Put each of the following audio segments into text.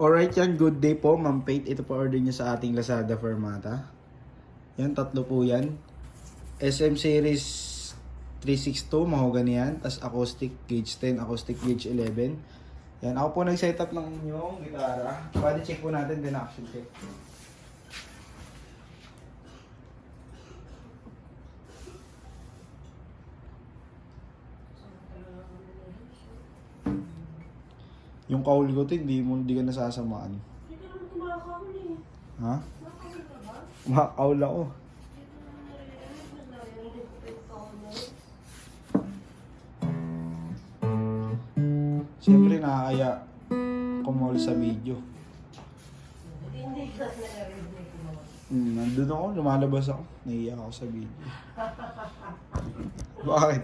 Alright yan, good day po Ma'am Faith. Ito po order niyo sa ating Lazada Fermata. Yan, tatlo po yan. SM Series 362, mahogany yan. Tapos acoustic gauge 10, acoustic gauge 11. Yan, ako po nag-setup ng yung gitara. Body check po natin, then action check. Yung kaul ko to, hindi ka nasasamaan. Hindi ka naman kumakaul eh. Ha? Kumakaul ka ba? Makaul ako. Siyempre nakakaya kumol sa video. Hindi ka narinig mo. Nandun ako, lumalabas ako. Naiiyak ako sa video. Bakit?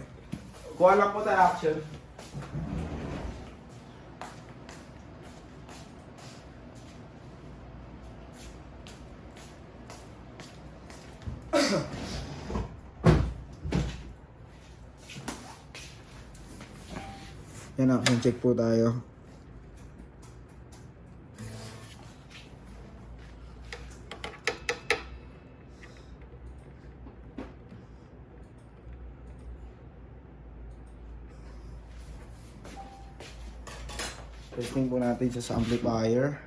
Kuha lang po tayo action. Yan, action check po tayo. Testing po natin sa amplifier.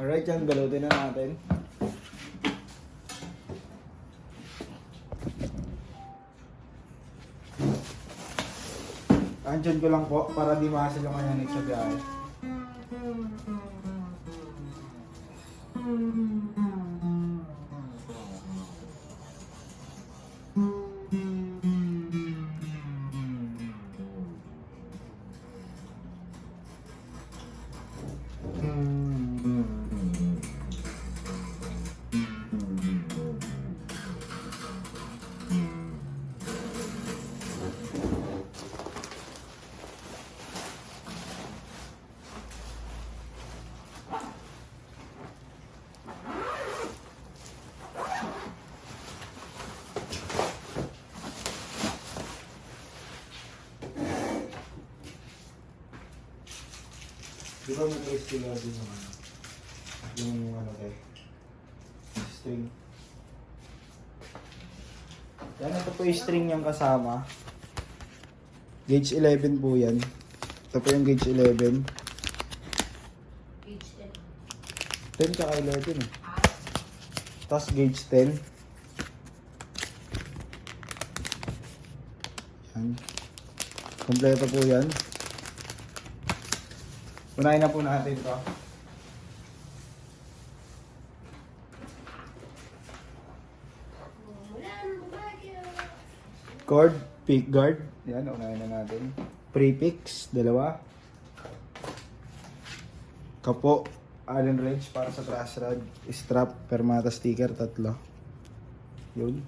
Alright yan, balutin na natin. Andyan ko lang po para di maasal yung kanya next sa biyahe. Di ba may string din naman? Yung ano tayo? String. Yan, ito po yung string niyang kasama. Gauge 11 po yan. Ito po yung gauge 11. Page 10 tsaka 11 eh. Tapos gauge 10. Yan. Kompleto po yan. Unahin na po natin ito. cord, pick guard. Yan, unahin na natin. Prefix, 2. Kapo, Allen wrench para sa truss rod. Strap, permata sticker, 3. Yun.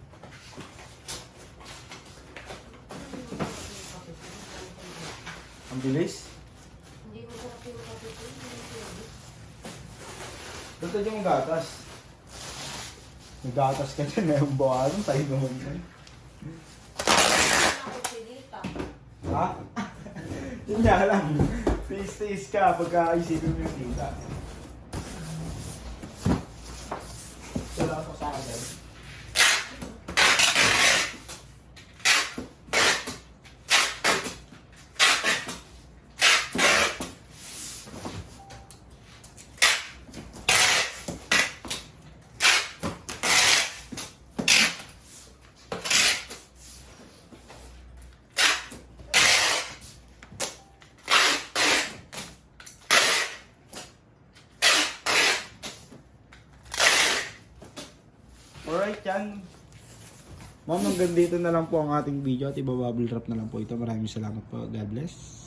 Ang bilis. Hindi ko sarap yung kapito. Punta yung gatas. May gatas ka din na yung buwan. Tayo naman yan. Ako silita. Ha? Yun nga lang. Taste ka pagka isipin mo yung kita. Wala ko sa akin. Alright yan. Ma'am, hanggang dito na lang po ang ating video at ibabubble wrap na lang po ito. Maraming salamat po. God bless.